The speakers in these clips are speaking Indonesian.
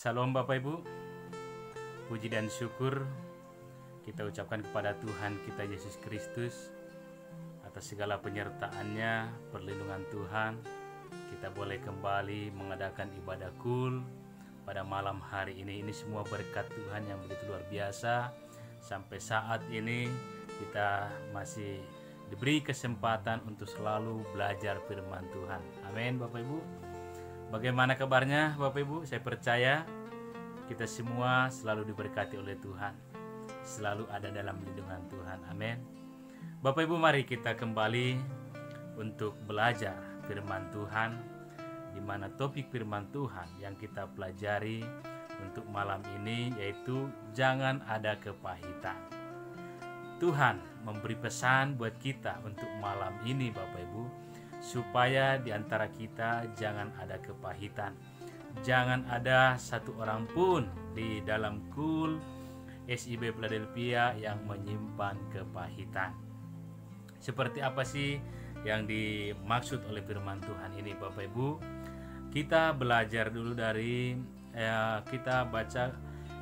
Salam Bapak Ibu, puji dan syukur kita ucapkan kepada Tuhan kita Yesus Kristus atas segala penyertaannya, perlindungan Tuhan. Kita boleh kembali mengadakan ibadah kul pada malam hari ini. Ini semua berkat Tuhan yang begitu luar biasa. Sampai saat ini kita masih diberi kesempatan untuk selalu belajar firman Tuhan. Amin Bapak Ibu. Bagaimana kabarnya Bapak Ibu? Saya percaya kita semua selalu diberkati oleh Tuhan, selalu ada dalam lindungan Tuhan. Amin. Bapak Ibu, mari kita kembali untuk belajar firman Tuhan, di mana topik firman Tuhan yang kita pelajari untuk malam ini yaitu jangan ada kepahitan. Tuhan memberi pesan buat kita untuk malam ini Bapak Ibu, supaya di antara kita jangan ada kepahitan. Jangan ada satu orang pun di dalam kul SIB Philadelphia yang menyimpan kepahitan. Seperti apa sih yang dimaksud oleh firman Tuhan ini Bapak Ibu? Kita belajar dulu dari kita baca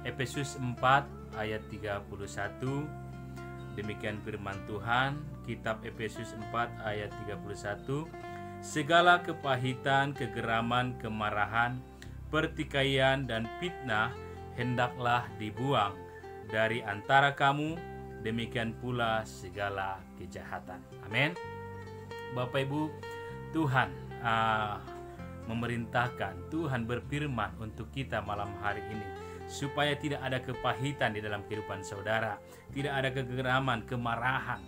Efesus 4 ayat 31. Demikian firman Tuhan, kitab Efesus 4 ayat 31. Segala kepahitan, kegeraman, kemarahan, pertikaian dan fitnah hendaklah dibuang dari antara kamu, demikian pula segala kejahatan. Amin. Bapak Ibu, Tuhan memerintahkan, Tuhan berfirman untuk kita malam hari ini supaya tidak ada kepahitan di dalam kehidupan saudara, tidak ada kegeraman, kemarahan,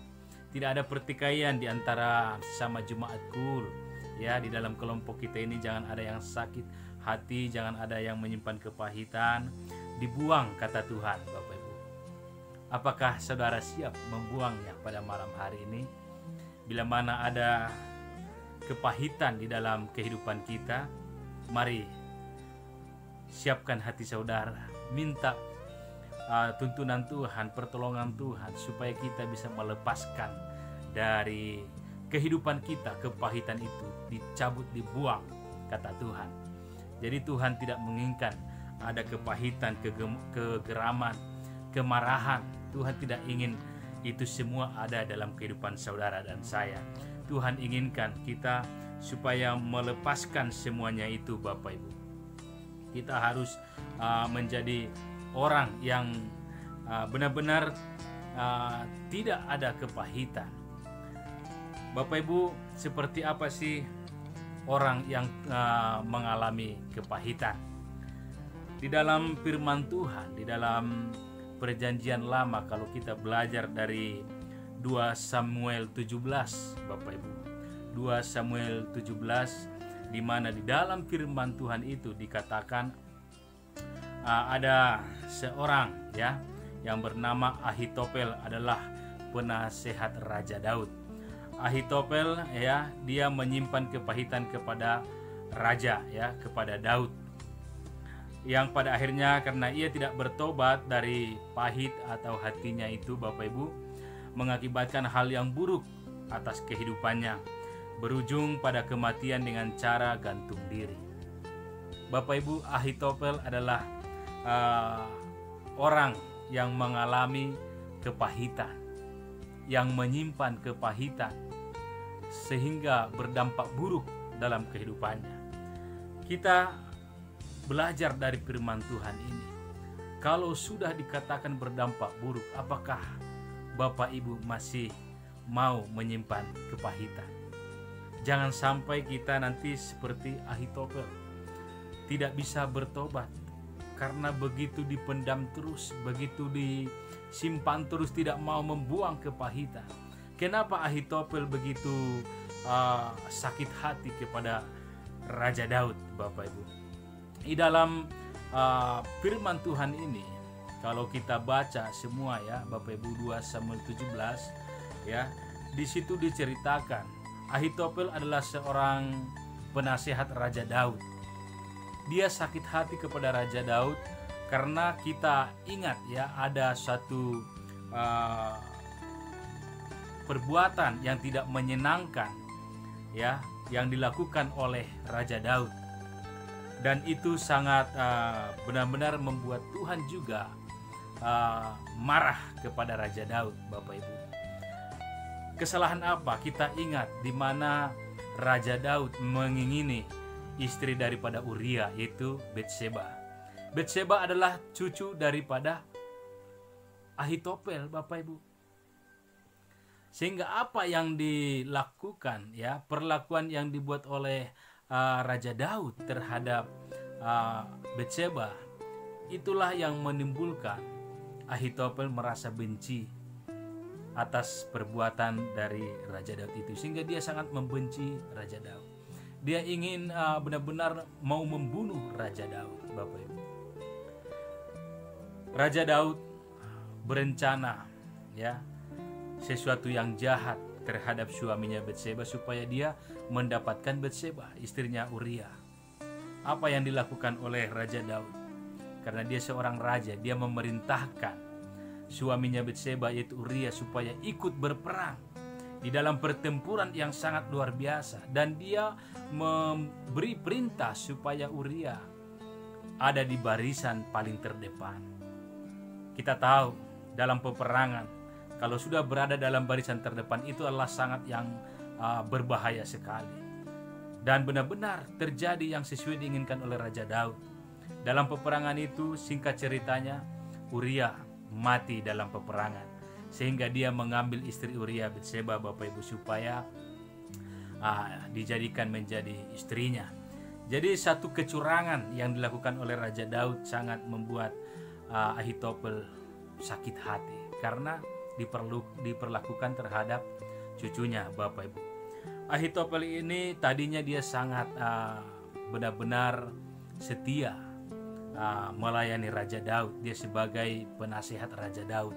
tidak ada pertikaian di antara sesama jemaat kul. Ya, di dalam kelompok kita ini jangan ada yang sakit hati, jangan ada yang menyimpan kepahitan, dibuang kata Tuhan Bapak Ibu. Apakah saudara siap membuangnya pada malam hari ini? Bila mana ada kepahitan di dalam kehidupan kita, mari siapkan hati saudara, minta tuntunan Tuhan, pertolongan Tuhan supaya kita bisa melepaskan dari kehidupan kita kepahitan itu, dicabut, dibuang kata Tuhan. Jadi Tuhan tidak menginginkan ada kepahitan, kegeraman, kemarahan. Tuhan tidak ingin itu semua ada dalam kehidupan saudara dan saya. Tuhan inginkan kita supaya melepaskan semuanya itu Bapak Ibu. Kita harus menjadi orang yang benar-benar tidak ada kepahitan. Bapak Ibu, seperti apa sih orang yang mengalami kepahitan? Di dalam firman Tuhan, di dalam perjanjian lama, kalau kita belajar dari 2 Samuel 17 Bapak Ibu, 2 Samuel 17, di mana di dalam firman Tuhan itu dikatakan ada seorang ya yang bernama Ahitofel adalah penasehat Raja Daud. Ahitofel ya, dia menyimpan kepahitan kepada raja ya, kepada Daud. Yang pada akhirnya karena ia tidak bertobat dari pahit atau hatinya itu Bapak Ibu, mengakibatkan hal yang buruk atas kehidupannya, berujung pada kematian dengan cara gantung diri. Bapak Ibu, Ahitofel adalah orang yang mengalami kepahitan, yang menyimpan kepahitan sehingga berdampak buruk dalam kehidupannya. Kita belajar dari firman Tuhan ini. Kalau sudah dikatakan berdampak buruk, apakah Bapak Ibu masih mau menyimpan kepahitan? Jangan sampai kita nanti seperti Ahitofel, tidak bisa bertobat karena begitu dipendam terus, begitu disimpan terus, tidak mau membuang kepahitan. Kenapa Ahitofel begitu sakit hati kepada Raja Daud Bapak Ibu? Di dalam firman Tuhan ini, kalau kita baca semua ya Bapak Ibu, 2 Samuel 17 ya, di situ diceritakan Ahitofel adalah seorang penasehat Raja Daud. Dia sakit hati kepada Raja Daud karena kita ingat ya, ada satu perbuatan yang tidak menyenangkan ya yang dilakukan oleh Raja Daud. Dan itu sangat benar-benar membuat Tuhan juga marah kepada Raja Daud, Bapak Ibu. Kesalahan apa? Kita ingat di mana Raja Daud mengingini istri daripada Uria, yaitu Batseba. Batseba adalah cucu daripada Ahitofel, Bapak Ibu. Sehingga apa yang dilakukan, ya, perlakuan yang dibuat oleh Raja Daud terhadap Batseba, itulah yang menimbulkan Ahitofel merasa benci atas perbuatan dari Raja Daud itu, sehingga dia sangat membenci Raja Daud. Dia ingin benar-benar mau membunuh Raja Daud, Bapak Ibu. Raja Daud berencana, ya, sesuatu yang jahat terhadap suaminya Batseba supaya dia mendapatkan Batseba, istrinya Uria. Apa yang dilakukan oleh Raja Daud? Karena dia seorang raja, dia memerintahkan suaminya Batseba yaitu Uria supaya ikut berperang di dalam pertempuran yang sangat luar biasa, dan dia memberi perintah supaya Uria ada di barisan paling terdepan. Kita tahu dalam peperangan kalau sudah berada dalam barisan terdepan itu adalah sangat yang berbahaya sekali, dan benar-benar terjadi yang sesuai diinginkan oleh Raja Daud. Dalam peperangan itu, singkat ceritanya, Uria mati dalam peperangan, sehingga dia mengambil istri Uria, Batseba, Bapak Ibu, supaya dijadikan menjadi istrinya. Jadi satu kecurangan yang dilakukan oleh Raja Daud sangat membuat Ahitofel sakit hati karena diperlakukan terhadap cucunya, Bapak Ibu. Ahitofel ini tadinya dia sangat benar-benar setia melayani Raja Daud. Dia sebagai penasihat Raja Daud,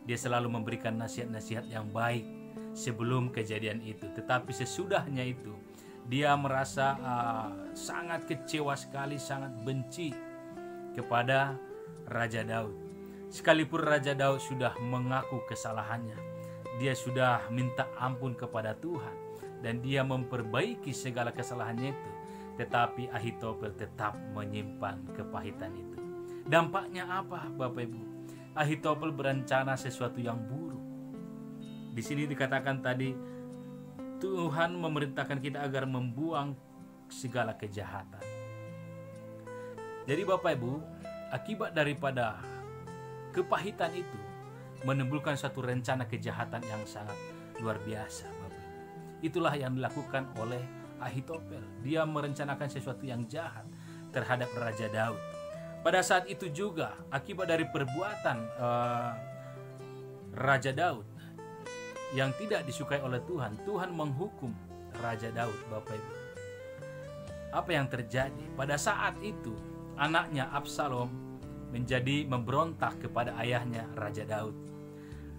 dia selalu memberikan nasihat-nasihat yang baik sebelum kejadian itu. Tetapi sesudahnya itu dia merasa sangat kecewa sekali, sangat benci kepada Raja Daud. Sekalipun Raja Daud sudah mengaku kesalahannya, dia sudah minta ampun kepada Tuhan, dan dia memperbaiki segala kesalahannya itu, tetapi Ahitofel tetap menyimpan kepahitan itu. Dampaknya apa, Bapak Ibu? Ahitofel berencana sesuatu yang buruk. Di sini dikatakan tadi, Tuhan memerintahkan kita agar membuang segala kejahatan. Jadi Bapak Ibu, akibat daripada kepahitan itu menimbulkan satu rencana kejahatan yang sangat luar biasa, Bapak Ibu. Itulah yang dilakukan oleh Ahitofel. Dia merencanakan sesuatu yang jahat terhadap Raja Daud. Pada saat itu juga akibat dari perbuatan Raja Daud yang tidak disukai oleh Tuhan, Tuhan menghukum Raja Daud, Bapak Ibu. Apa yang terjadi? Pada saat itu anaknya Absalom menjadi memberontak kepada ayahnya Raja Daud.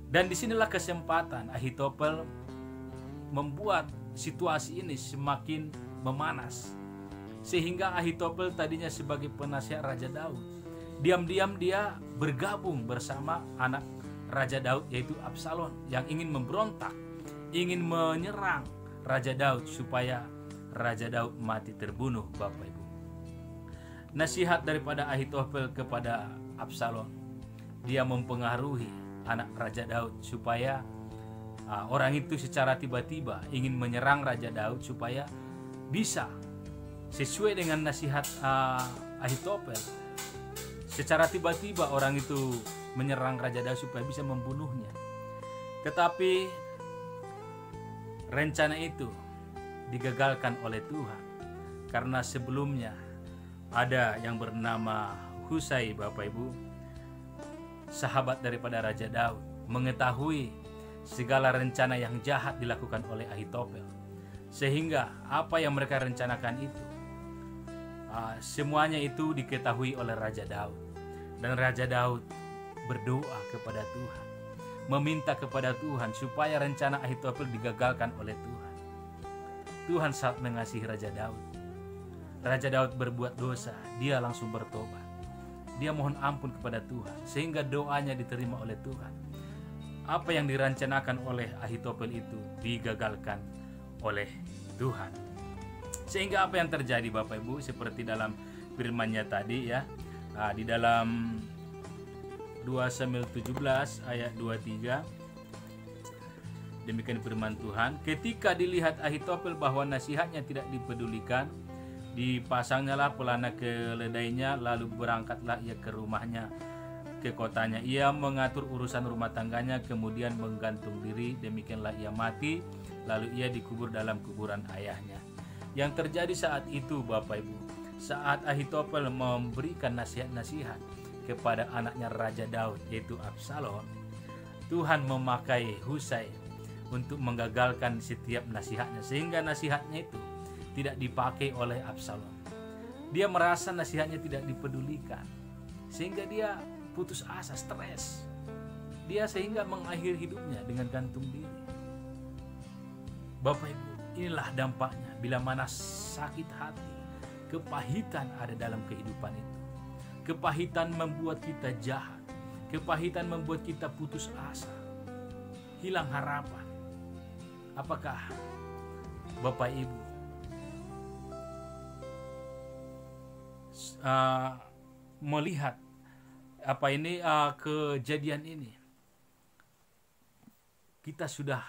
Dan disinilah kesempatan Ahitofel membuat situasi ini semakin memanas, sehingga Ahitofel tadinya sebagai penasihat Raja Daud, diam-diam dia bergabung bersama anak Raja Daud yaitu Absalom yang ingin memberontak, ingin menyerang Raja Daud supaya Raja Daud mati terbunuh, Bapak Ibu. Nasihat daripada Ahitofel kepada Absalom, dia mempengaruhi anak Raja Daud supaya orang itu secara tiba-tiba ingin menyerang Raja Daud supaya bisa sesuai dengan nasihat Ahitofel. Secara tiba-tiba orang itu menyerang Raja Daud supaya bisa membunuhnya. Tetapi rencana itu digagalkan oleh Tuhan, karena sebelumnya ada yang bernama Husai, Bapak Ibu, sahabat daripada Raja Daud, mengetahui segala rencana yang jahat dilakukan oleh Ahitofel, sehingga apa yang mereka rencanakan itu semuanya itu diketahui oleh Raja Daud. Dan Raja Daud berdoa kepada Tuhan, meminta kepada Tuhan supaya rencana Ahitofel digagalkan oleh Tuhan. Tuhan sangat mengasihi Raja Daud. Raja Daud berbuat dosa, dia langsung bertobat. Dia mohon ampun kepada Tuhan, sehingga doanya diterima oleh Tuhan. Apa yang direncanakan oleh Ahitofel itu digagalkan oleh Tuhan. Sehingga apa yang terjadi, Bapak Ibu, seperti dalam firman-Nya tadi ya. Di dalam 2 Samuel 17 ayat 23, demikian firman Tuhan, ketika dilihat Ahitofel bahwa nasihatnya tidak dipedulikan, dipasangnyalah pelana keledainya, lalu berangkatlah ia ke rumahnya, ke kotanya. Ia mengatur urusan rumah tangganya, kemudian menggantung diri, demikianlah ia mati, lalu ia dikubur dalam kuburan ayahnya. Yang terjadi saat itu, Bapak Ibu, saat Ahitofel memberikan nasihat-nasihat kepada anaknya Raja Daud, yaitu Absalom, Tuhan memakai Husai untuk menggagalkan setiap nasihatnya, sehingga nasihatnya itu tidak dipakai oleh Absalom. Dia merasa nasihatnya tidak dipedulikan, sehingga dia putus asa, stres. Dia sehingga mengakhiri hidupnya dengan gantung diri. Bapak Ibu, inilah dampaknya bila mana sakit hati, kepahitan ada dalam kehidupan itu. Kepahitan membuat kita jahat. Kepahitan membuat kita putus asa, hilang harapan. Apakah Bapak Ibu melihat kejadian ini? Kita sudah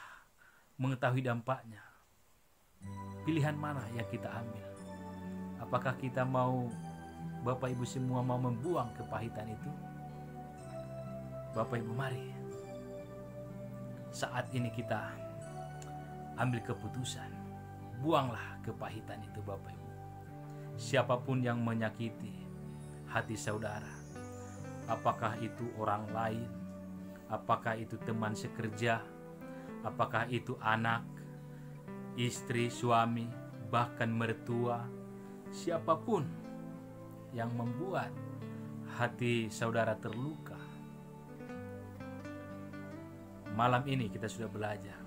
mengetahui dampaknya. Pilihan mana yang kita ambil? Apakah kita mau, Bapak Ibu semua mau membuang kepahitan itu? Bapak Ibu, mari saat ini kita ambil keputusan. Buanglah kepahitan itu, Bapak Ibu. Siapapun yang menyakiti hati saudara, apakah itu orang lain, apakah itu teman sekerja, apakah itu anak, istri, suami, bahkan mertua, siapapun yang membuat hati saudara terluka, malam ini kita sudah belajar.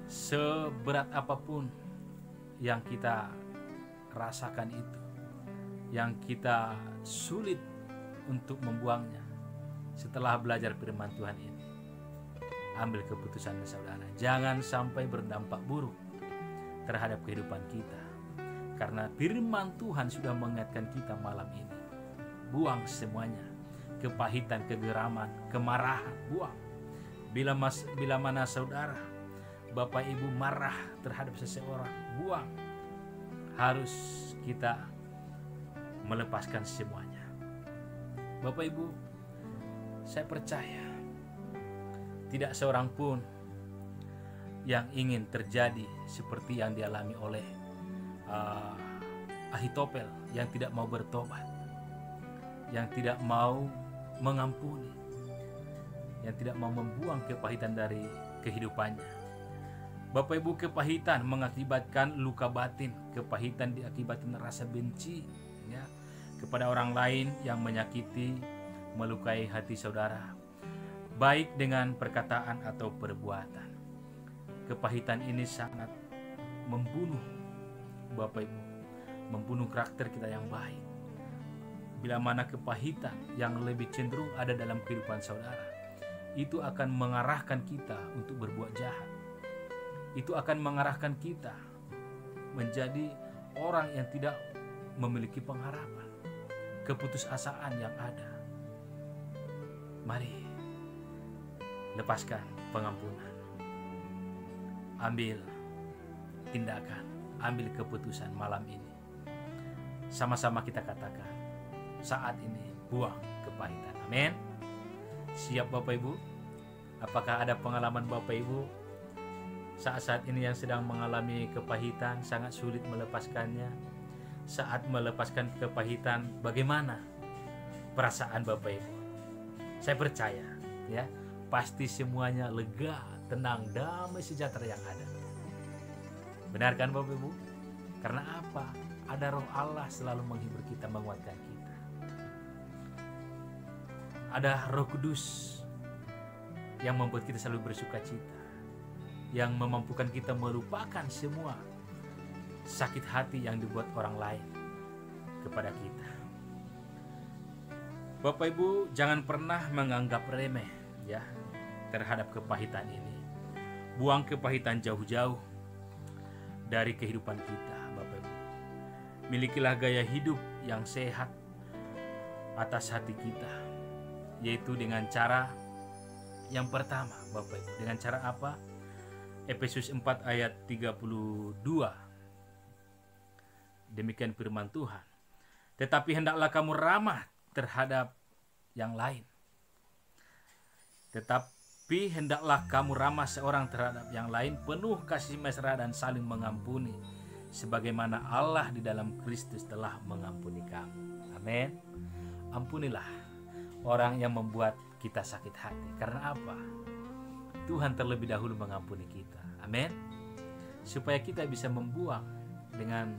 Seberat apapun yang kita rasakan itu, yang kita sulit untuk membuangnya, setelah belajar firman Tuhan ini, ambil keputusan saudara. Jangan sampai berdampak buruk terhadap kehidupan kita, karena firman Tuhan sudah mengingatkan kita malam ini. Buang semuanya, kepahitan, kegeraman, kemarahan, buang. Bila mana saudara, Bapak Ibu marah terhadap seseorang, buang. Harus kita melepaskan semuanya. Bapak Ibu, saya percaya tidak seorang pun yang ingin terjadi seperti yang dialami oleh Ahitofel, yang tidak mau bertobat, yang tidak mau mengampuni, yang tidak mau membuang kepahitan dari kehidupannya. Bapak Ibu, kepahitan mengakibatkan luka batin, kepahitan diakibatkan rasa benci ya, kepada orang lain yang menyakiti, melukai hati saudara, baik dengan perkataan atau perbuatan. Kepahitan ini sangat membunuh, Bapak Ibu, membunuh karakter kita yang baik. Bila mana kepahitan yang lebih cenderung ada dalam kehidupan saudara, itu akan mengarahkan kita untuk berbuat jahat. Itu akan mengarahkan kita menjadi orang yang tidak memiliki pengharapan, keputusasaan yang ada. Mari lepaskan pengampunan, ambil tindakan, ambil keputusan malam ini. Sama-sama kita katakan, saat ini buang kepahitan. Amin. Siap Bapak Ibu? Apakah ada pengalaman Bapak Ibu saat-saat ini yang sedang mengalami kepahitan, sangat sulit melepaskannya? Saat melepaskan kepahitan, bagaimana perasaan Bapak Ibu? Saya percaya ya, pasti semuanya lega, tenang, damai, sejahtera yang ada. Benar kan Bapak Ibu? Karena apa? Ada Roh Allah selalu menghibur kita, menguatkan kita. Ada Roh Kudus yang membuat kita selalu bersuka cita, yang memampukan kita melupakan semua sakit hati yang dibuat orang lain kepada kita. Bapak Ibu, jangan pernah menganggap remeh ya terhadap kepahitan ini. Buang kepahitan jauh-jauh dari kehidupan kita, Bapak Ibu. Milikilah gaya hidup yang sehat atas hati kita, yaitu dengan cara yang pertama, Bapak Ibu. Dengan cara apa? Efesus 4 ayat 32. Demikian firman Tuhan. Tetapi hendaklah kamu ramah terhadap yang lain. Tetapi hendaklah kamu ramah seorang terhadap yang lain, penuh kasih mesra dan saling mengampuni, sebagaimana Allah di dalam Kristus telah mengampuni kamu. Amin. Ampunilah orang yang membuat kita sakit hati. Karena apa? Tuhan terlebih dahulu mengampuni kita. Amin. Supaya kita bisa membuang dengan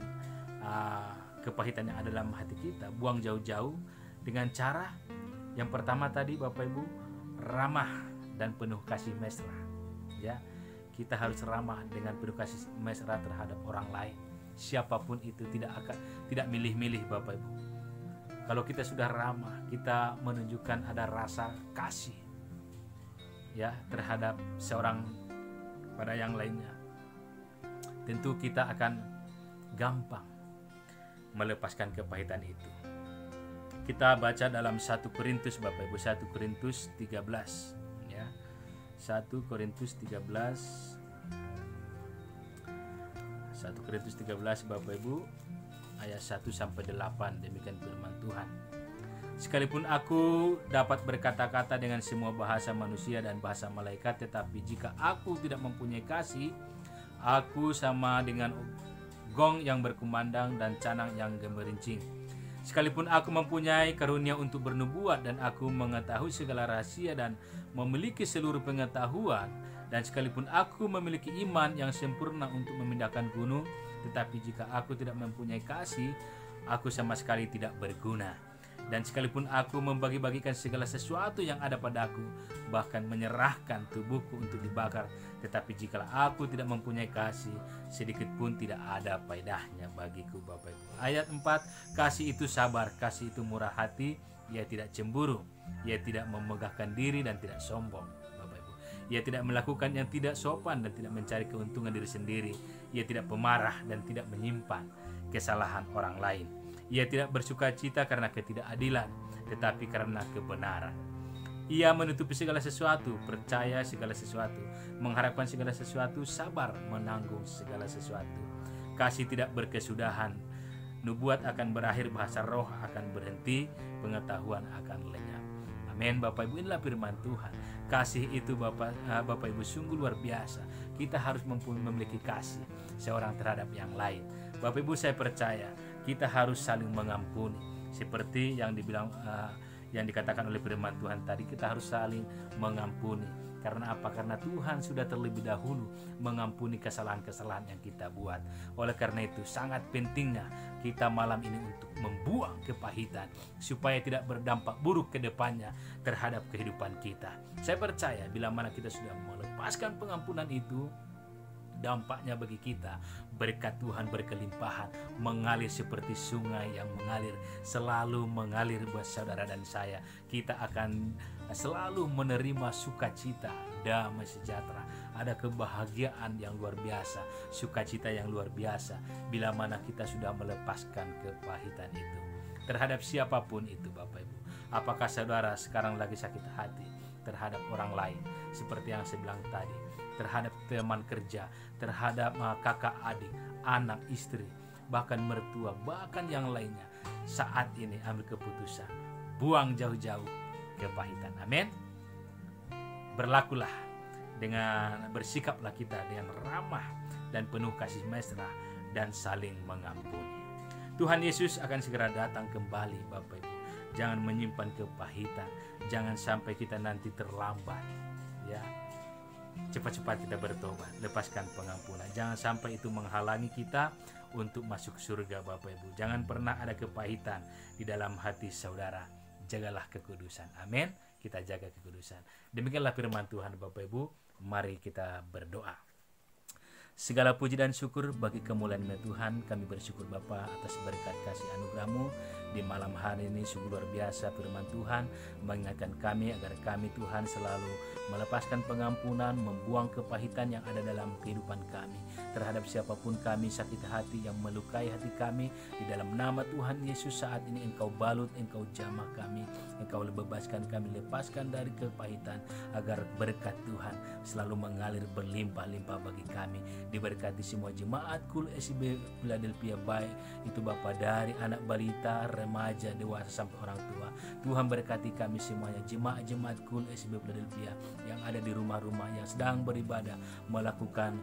kepahitan yang ada dalam hati kita, buang jauh-jauh dengan cara yang pertama tadi, Bapak Ibu, ramah dan penuh kasih mesra. Ya, kita harus ramah dengan penuh kasih mesra terhadap orang lain. Siapapun itu, tidak milih-milih, Bapak Ibu. Kalau kita sudah ramah, kita menunjukkan ada rasa kasih ya terhadap seorang pada yang lainnya. Tentu kita akan gampang melepaskan kepahitan itu. Kita baca dalam 1 Korintus, Bapak Ibu, 1 Korintus 13 ya. 1 Korintus 13 Bapak Ibu, ayat 1 sampai 8. Demikian firman Tuhan. Sekalipun aku dapat berkata-kata dengan semua bahasa manusia dan bahasa malaikat, tetapi jika aku tidak mempunyai kasih, aku sama dengan gong yang berkumandang dan canang yang gemerincing. Sekalipun aku mempunyai karunia untuk bernubuat dan aku mengetahui segala rahasia dan memiliki seluruh pengetahuan, dan sekalipun aku memiliki iman yang sempurna untuk memindahkan gunung, tetapi jika aku tidak mempunyai kasih, aku sama sekali tidak berguna. Dan sekalipun aku membagi-bagikan segala sesuatu yang ada padaku, bahkan menyerahkan tubuhku untuk dibakar, tetapi jikalau aku tidak mempunyai kasih, sedikit pun tidak ada faedahnya bagiku, Bapak Ibu. Ayat 4, kasih itu sabar, kasih itu murah hati, ia tidak cemburu, ia tidak memegahkan diri dan tidak sombong, Bapak Ibu. Ia tidak melakukan yang tidak sopan dan tidak mencari keuntungan diri sendiri. Ia tidak pemarah dan tidak menyimpan kesalahan orang lain. Ia tidak bersuka cita karena ketidakadilan, tetapi karena kebenaran. Ia menutupi segala sesuatu, percaya segala sesuatu, mengharapkan segala sesuatu, sabar menanggung segala sesuatu. Kasih tidak berkesudahan, nubuat akan berakhir, bahasa roh akan berhenti, pengetahuan akan lenyap. Amin, Bapak Ibu, inilah firman Tuhan. Kasih itu Bapak Ibu sungguh luar biasa. Kita harus memiliki kasih seorang terhadap yang lain. Bapak Ibu, saya percaya kita harus saling mengampuni. Seperti yang dikatakan oleh firman Tuhan tadi, kita harus saling mengampuni. Karena apa? Karena Tuhan sudah terlebih dahulu mengampuni kesalahan-kesalahan yang kita buat. Oleh karena itu sangat pentingnya kita malam ini untuk membuang kepahitan supaya tidak berdampak buruk ke depannya terhadap kehidupan kita. Saya percaya bila mana kita sudah melepaskan pengampunan itu, dampaknya bagi kita berkat Tuhan berkelimpahan, mengalir seperti sungai yang mengalir, selalu mengalir buat saudara dan saya. Kita akan selalu menerima sukacita, damai sejahtera, ada kebahagiaan yang luar biasa, sukacita yang luar biasa bila mana kita sudah melepaskan kepahitan itu terhadap siapapun itu, Bapak Ibu. Apakah saudara sekarang lagi sakit hati terhadap orang lain seperti yang saya bilang tadi, terhadap teman kerja, terhadap kakak adik, anak, istri, bahkan mertua, bahkan yang lainnya? Saat ini ambil keputusan, buang jauh-jauh kepahitan. Amin. Berlakulah bersikaplah kita dengan ramah dan penuh kasih mesra dan saling mengampuni. Tuhan Yesus akan segera datang kembali, Bapak Ibu. Jangan menyimpan kepahitan, jangan sampai kita nanti terlambat, ya. Cepat-cepat kita bertobat, lepaskan pengampunan. Jangan sampai itu menghalangi kita untuk masuk surga, Bapak Ibu. Jangan pernah ada kepahitan di dalam hati saudara. Jagalah kekudusan. Amin. Kita jaga kekudusan. Demikianlah firman Tuhan, Bapak Ibu. Mari kita berdoa. Segala puji dan syukur bagi kemuliaan Tuhan. Kami bersyukur Bapa atas berkat kasih anugerah-Mu Di malam hari ini sungguh luar biasa firman Tuhan mengingatkan kami agar kami Tuhan selalu melepaskan pengampunan, membuang kepahitan yang ada dalam kehidupan kami. Terhadap siapapun kami sakit hati yang melukai hati kami, di dalam nama Tuhan Yesus saat ini Engkau balut, Engkau jamah kami, Engkau bebaskan kami, lepaskan dari kepahitan, agar berkat Tuhan selalu mengalir berlimpah-limpah bagi kami. Diberkati semua jemaat Kul SIB Philadelphia, baik itu Bapak dari anak balita, remaja, dewasa sampai orang tua. Tuhan berkati kami semuanya, jemaat-jemaat Kul SIB Philadelphia yang ada di rumah-rumah yang sedang beribadah, melakukan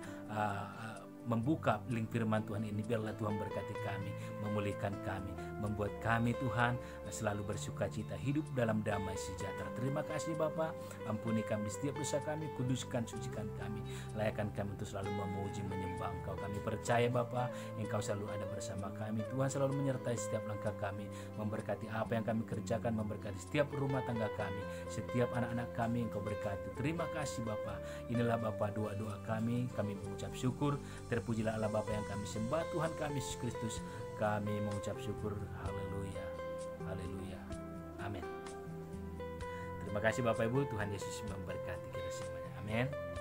membuka link firman Tuhan ini. Biarlah Tuhan berkati kami, memulihkan kami, membuat kami Tuhan selalu bersuka cita, hidup dalam damai sejahtera. Terima kasih Bapa, ampuni kami setiap dosa kami, kuduskan, sucikan kami, layakkan kami untuk selalu memuji, menyembah Engkau. Kami percaya Bapa, Engkau selalu ada bersama kami. Tuhan selalu menyertai setiap langkah kami, memberkati apa yang kami kerjakan, memberkati setiap rumah tangga kami, setiap anak-anak kami Engkau berkati. Terima kasih Bapa. Inilah Bapa doa-doa kami mengucap syukur. Terpujilah Allah Bapa yang kami sembah, Tuhan kami Yesus Kristus. Kami mengucap syukur. Haleluya, haleluya, amin. Terima kasih Bapak Ibu, Tuhan Yesus memberkati kita semuanya. Amin.